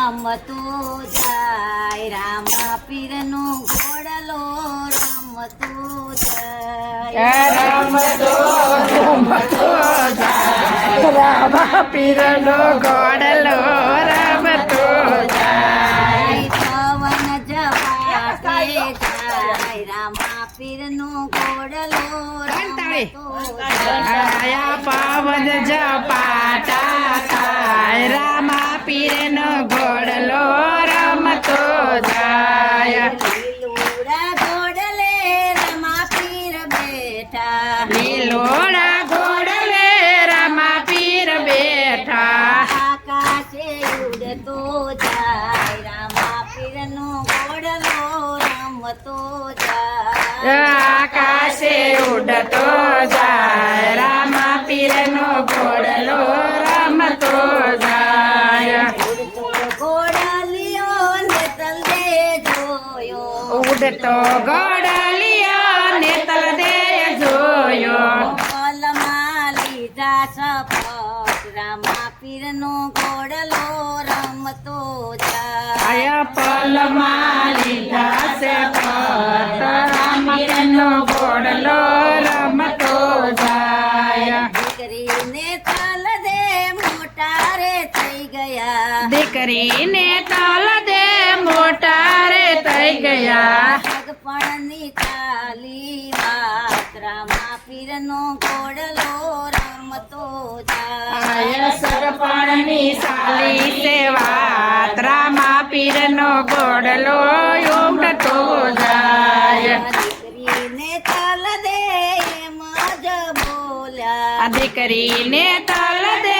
રમતો જાય રામ પીરનો ઘોડલો રમતો જાય રમતો જાય રામ પીરનો ઘોડલો રમતો જાય પવન જવાતે જાય રામ પીરનો ઘોડલો રમતો જાય પવન ઝપાટા થાય રામા પીરનો ઘોડલો રમતો જાય લીલોડા ઘોડલે રામા પીર બેઠા લીલોડા ઘોડલે રામા પીર બેઠા આકાશે ઉડતો જાય રામા પીરનો ઘોડલો રમતો જાય આકાશે ઉડતો જાય રામા પીરનો ઘોડલો રમતો જાય ઘોડલિયો ને તલદે જોયો ઉડતો ઘોડલિયો ને તલદે જોયો પલમાં લીધા શપથ રામા પીરનો ઘોડલો રમતો જાય આયા પલમાં લીધા છે પત રામા પીરનો ઘોડલો રમતો જાય દીકરીને તલદે મોટા રે થઈ ગયા દીકરીને તલદે મોટા રે થઈ ગયા પગપણની ચાલી વાત રામા પીરનો ઘોડલો રમતો જાય આય સરપણની સાલી સેવા રામા પીરનો ઘોડલો ઉમટતો જાય દીકરીને તલદે એમ જ બોલ્યા આ દીકરીને તલદે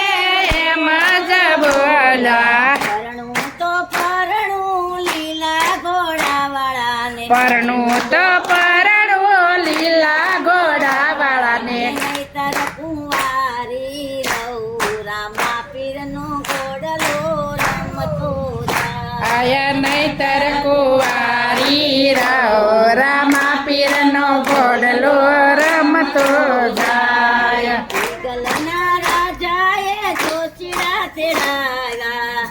એમ જ બોલા પરણું તો પરણું લીલા ઘોડાવાળાને પરણું તો પરણું લીલા ઘોડાવાળાને નહીતર કુંવારી રહું રામા પીરનો ઘોડલો રમતો જાય આય નહીતર કુંવારી રહો રામા પીરનો ઘોડલો રમતો જાય ગલના રાજાએ જોશીડા તેડાવ્યા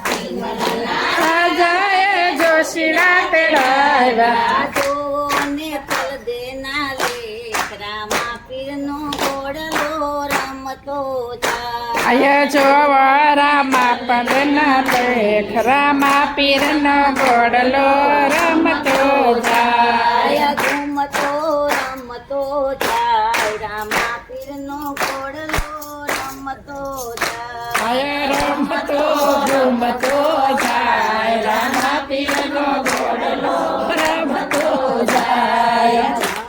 રાજાએ જોશીડા તેડાવ્યા જોને તલદે ના લેખ રામા પીરનો ઘોડલો રમતો જાય આય જો રામા પદના લેખ રામા પીરનો ઘોડલો રમતો જાય ઘૂમતો રમતો જાય રામા પીરનો ઘોડલો રમતો જાય આય રમતો ઘૂમતો જાય રામા પીરનો ઘોડલો રમતો જાય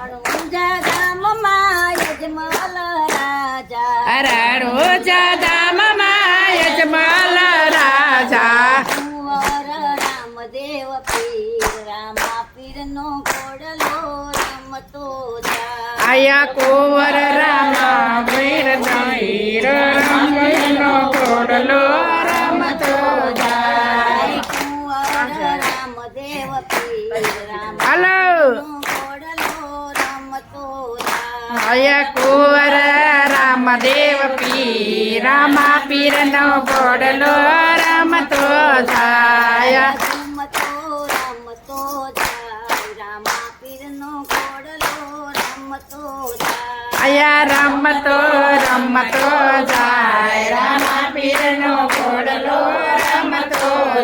રણુંજા ગામમાં યજમલ રાજા રણુજા ધામમાં યજમાલ રાજા કુંવર રામદેવ પીર રામા પીરનો ઘોડલો રમતો જાય આયા કુંવર રામા વીર જઈર રામનો ઘોડલો રમતો જાય કુંવર રામદેવ પીર રામા હાલો ઘોડલો રમતો જાય આયા કુંવર રામદેવ પીર રામા પીરનો ઘોડલો રમતો જાય રમતો રમતો જાય રામા પીરનો ઘોડલો રમતો જાય આયા રમતો રમતો જાય રામા પીરનો ઘોડલો રમતો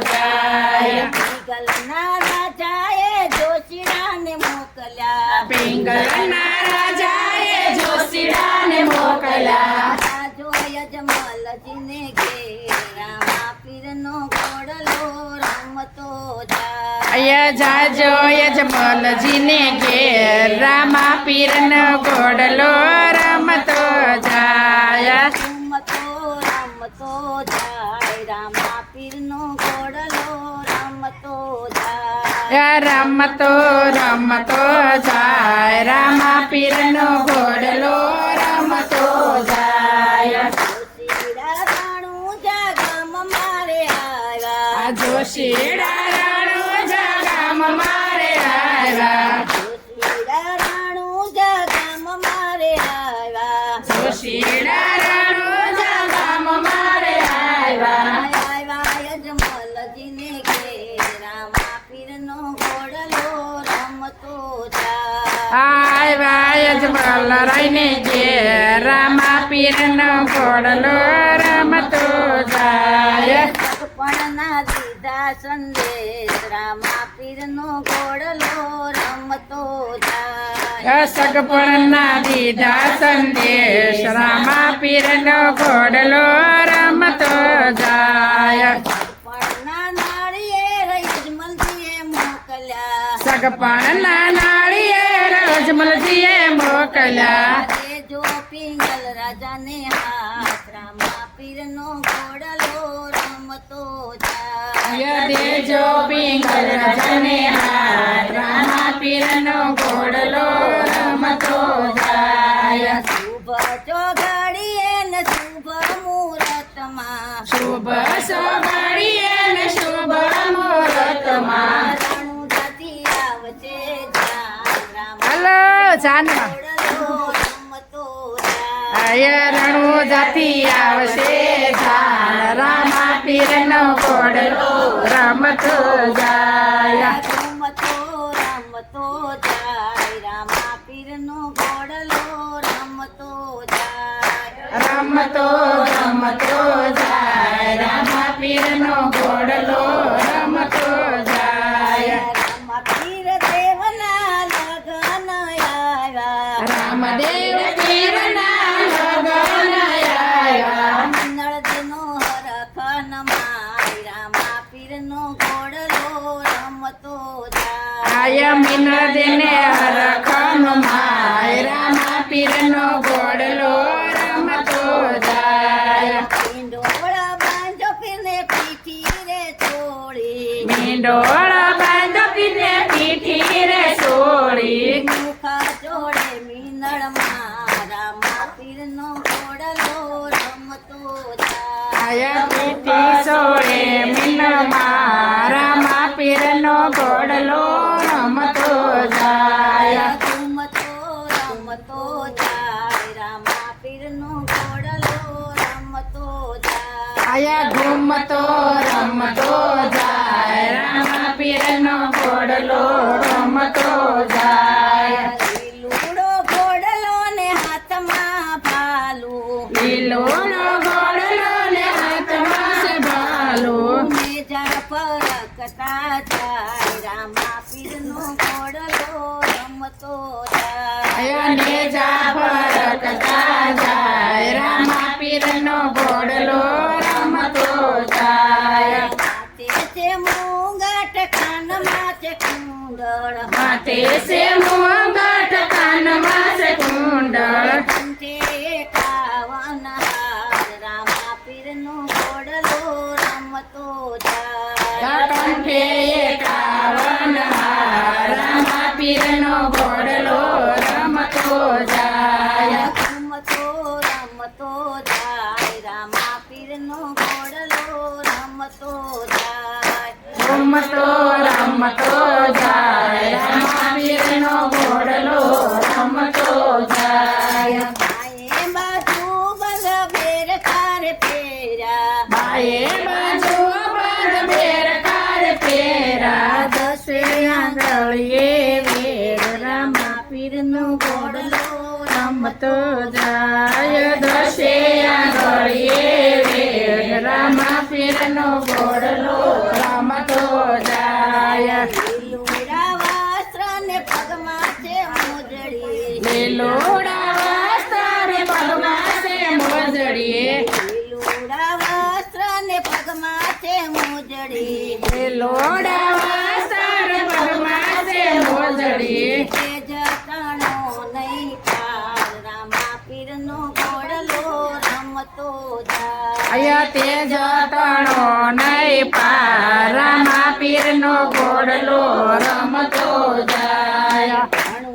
જાય ગલના રાજાએ જોશીડાને મોકલ્યા પિંગલના રાજાએ જોશીડાને મોકલ્યા રાજો યજમલજીને ઘેર રામા પીરનો ઘોડલો રમતો જાય આયા જાજો યજમલજીને ઘેર રામા પીરનો ઘોડલો રમતો જાય રમતો રમતો જાય રામા પીરનો ઘોડલો રમતો જાય રમતો રમતો જાય રામા પીરનો ઘોડલો રમતો જાય જોશીડા રાણુજા ગામ મારે આવ્યા જોશીડા રાણુજા ગામ મારે આવ્યા જોશીડા રાણુજા ગામ મારે આવ્યા જોશીડા રાણુજા ગામ મારે આવ્યા આવ્યા યજમલ જયજીને ઘેર રામા પીરનો ઘોડલો રમતો જાય આવ્યા યજમલ રહીને ઘેર રામા પીરનો ઘોડલો રમતો જાય સગપણના દીધા સંદેશ રામા પીરનો ઘોડલો રમતો જાય સગપણના દીધા સંદેશ રામા પીરનો ઘોડલો રમતો જાય સગપણના નાળિયેર યજમલજીએ મોકલ્યા સગપણના નાળિયેર અજમલજીએ મોકલ્યા દેજો પિંગલ રાજાને હાથ રામા પીરનો ઘોડલો રમતો જાય દેજો પિંગલ રાજાને હાથ રામા પીરનો ઘોડલો રમતો જાય શુભ ચોઘડીએ ને શુભ મુહૂર્તમાં શુભ સોગાડીએ ને શુભ મુહૂર્તમાં રણુ જાતિ આવશે જાન રામા હલો જાનમાં ઘોડલો રમતો જાય રણુ જાતિ આવશે જાન રામા પીરનો ઘોડલો રમતો જાય રમતો રમતો જાય રામા પીરનો ઘોડલો રમતો જાય રમતો રમતો જાય રામા પીરનો ઘોડલો રમતો જાય રામા પીર દેવના લગન આવ્યા રામદેવ પીરના લગન આવ્યા નળદનો હરખન માય રામા પીરનો ઘોડલો રમતો જાય આય મિનદને હરખન માય રામા પીરનો ઘોડલો રમતો જાય પિંડોળા બાંધો પીરને પીઠી રે છોડી મીંડોળ બાંધો પીને પીઠી રે સોળી મુખા જોડે મીનળમાં રામા પીરનો ઘોડલો રમતો જાય આય પીઠી સોળે મિનમાં રામા પીરનો ઘોડલો રમતો જાય રમતો રમતો જાય રામા પીરનો ઘોડલો રમતો જાય આયા ઘૂમતો રમતો જાય રામા પીરનો ઘોડલો રમતો જાય લીલુડો ઘોડલો ને હાથમાં ભાલું લીલોનો ઘોડલો ને હાથમાં છે ભાલું મેજા ફરકતા જાય રામા પીરનો ઘોડલો રમતો જાય આયા નેજા ફરકતા જાય રામા પીરનો ઘોડલો રમતો જાય માથે છે મુંગટ કાનમાં છે કુંડળ માથે છે મોગટ કાનમાં છે કુંડળ કંઠે એકાવન હાર રામા પીરનો ઘોડલો રમતો જાય કંઠે એકાવન હાર રામા પીરનો ઘોડલો રમતો જાય રમતો રમતો જાય રામા પીરનો ઘોડલો રમતો જાય રમતો રમતો જાય રામા પીરનો ઘોડલો રમતો જાય માએ બાજુ બંધ બેર કાર ફેર્યા બાએ બાજુ બંધ બેર કાર ફેરા દસે આંગળીએ વેર રામા પીરનો ઘોડલો રમતો જાય દસે આંગળીએ વેર રામા પીરનો ઘોડલો રમતો જાય લીલુડા વસ્ત્ર ને પગમાં છે મોજડી લીલોડા વસ્ત્ર પગમાં છે મોજડીએ લીલુડા વસ્ત્ર ને પગમાં છે મોજડી લીલોડા વસ્ત્ર પગમાં છે મોજડીએ તે જતણો નહીં પાર રામા પીરનો ઘોડલો રમતો જાય અયા તે જતણો નહીં પાર રામા પીરનો ઘોડલો રમતો જાય રણુ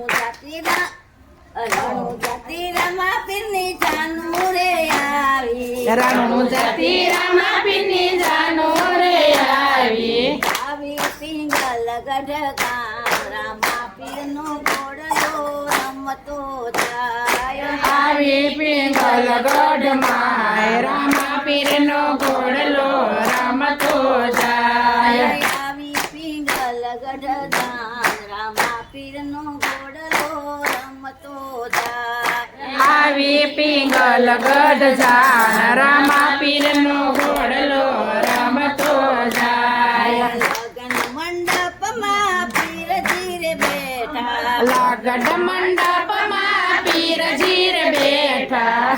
જાતિ રામા પીરની જાનું રે આવી રણુ જતી રામા પીરની જાનો રે આવી આવી પિંગલ ગઢ ગામ રામા પીરનો ઘોડલો રમતો જાય આવી પિંગલ ગઢમાં રામા પીરનો ઘોડલો રમતો જાય ગઢ જાન રામા પીરનો ઘોડલો રમતો જાય આવી પિંગલ ગઢ જાન રામા પીરનો ઘોડલો રમતો જાય લગન મંડપમાં પીરજી રે બેઠા લાગડ મંડપમાં પીરજી રે બેઠા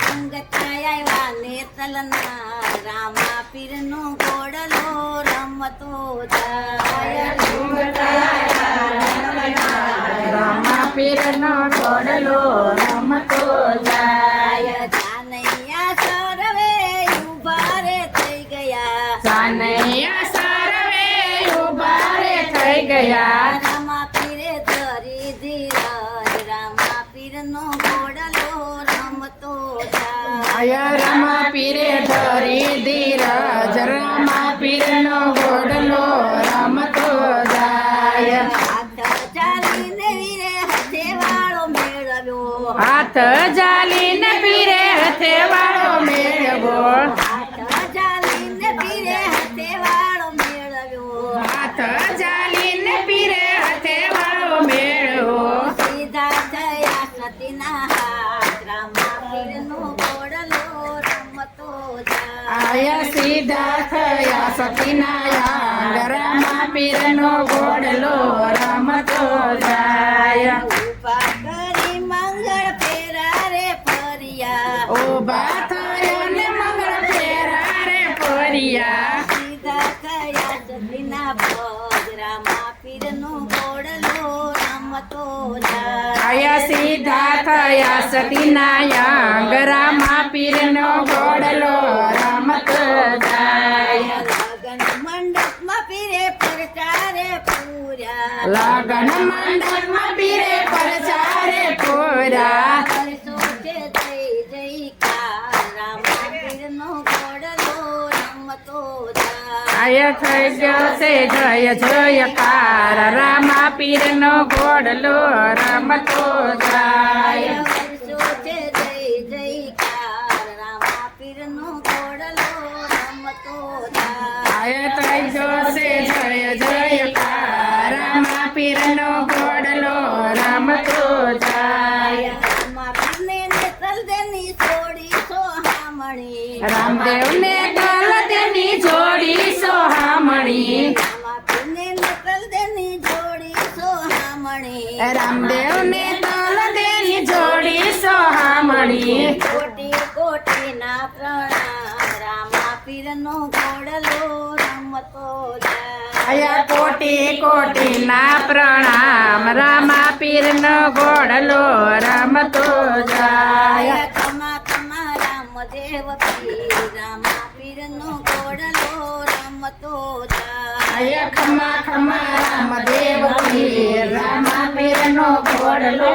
સંગતાયા નેતલના રામા પીરનો ઘોડલો રમતો જાય રામા પીરનો ઘોડલો રમતો જાય જાનૈયા સર્વે ઉભા રે થઈ ગયા સાનૈયા સર્વે ઉભા રે થઈ ગયા રામા પીરે ધરી ધીરજ રામા પીરનો ઘોડલો રમતો જાય આયા રામા પીરે ધરી ધીરજ રામા પીરનો ઘોડલો રમતો જાય હાથ ચાલીને વીરે હથે વાળો મેળવ્યો હાથ જાલીને પીરે હથે વાળો મેળવો હાથ ચાલીને પીરે હથે વાળો મેળવ્યો હાથ જાલીને પીરે હથે વાળો મેળવો સીધા થયા સતીના હાથ રામા પીરનો ઘોડલો રમતો જાય આયા સીધા થયા સતીના રામા પીરનો ઘોડલો રમતો જાય ઉભા કરી મંગળ ફેરા રે ફર્યા ઉભા થયો ને મંગળ ફેરા રે ફર્યા સીધા થયા સતીના પગ રામા પીરનો ઘોડલો રમતો જાય આયા સીધા થયા સતીના યાંગ રામા પીરનો ઘોડલો રમતો જાય લગન મંડપમાં પીરે પ્રચારે પૂર્યા લગન મંડપમાં પીરે પ્રચારે પૂરા કરશો છે જય જયકાર રામા પીરનો ઘોડલો રમતો જાય આયા થઈ ગયો છે જય જયકાર રામા પીરનો ઘોડલો રમતો જાય કરશો છે જય જયકાર રામા પીરનો ઘોડલો રમતો જાય આયા થઈ ગયો છે જય જયકાર રામા પીરનો ઘોડલો રમતો જાય રામા પીરને નેતલ દેની છોડી સોહામણી રામદેવને ગલ તેની જોડી સોહામણી રામા પીરને નેતલ દેની જોડી સોહામણી રામદેવને તલ તેની જોડી સોહામણી કોટી કોટીના પ્રણામ રામા પીરનો ઘોડલો રમતો જાય આયા કોટી કોટીના પ્રણામ રામા પીરનો ઘોડલો રમતો જાય ખમા ખમા રામદેવ પીર રામા પીરનો ઘોડલો રમતો જાય આયા ખમા ખમા રામદેવ પીર રામા પીરનો ઘોડલો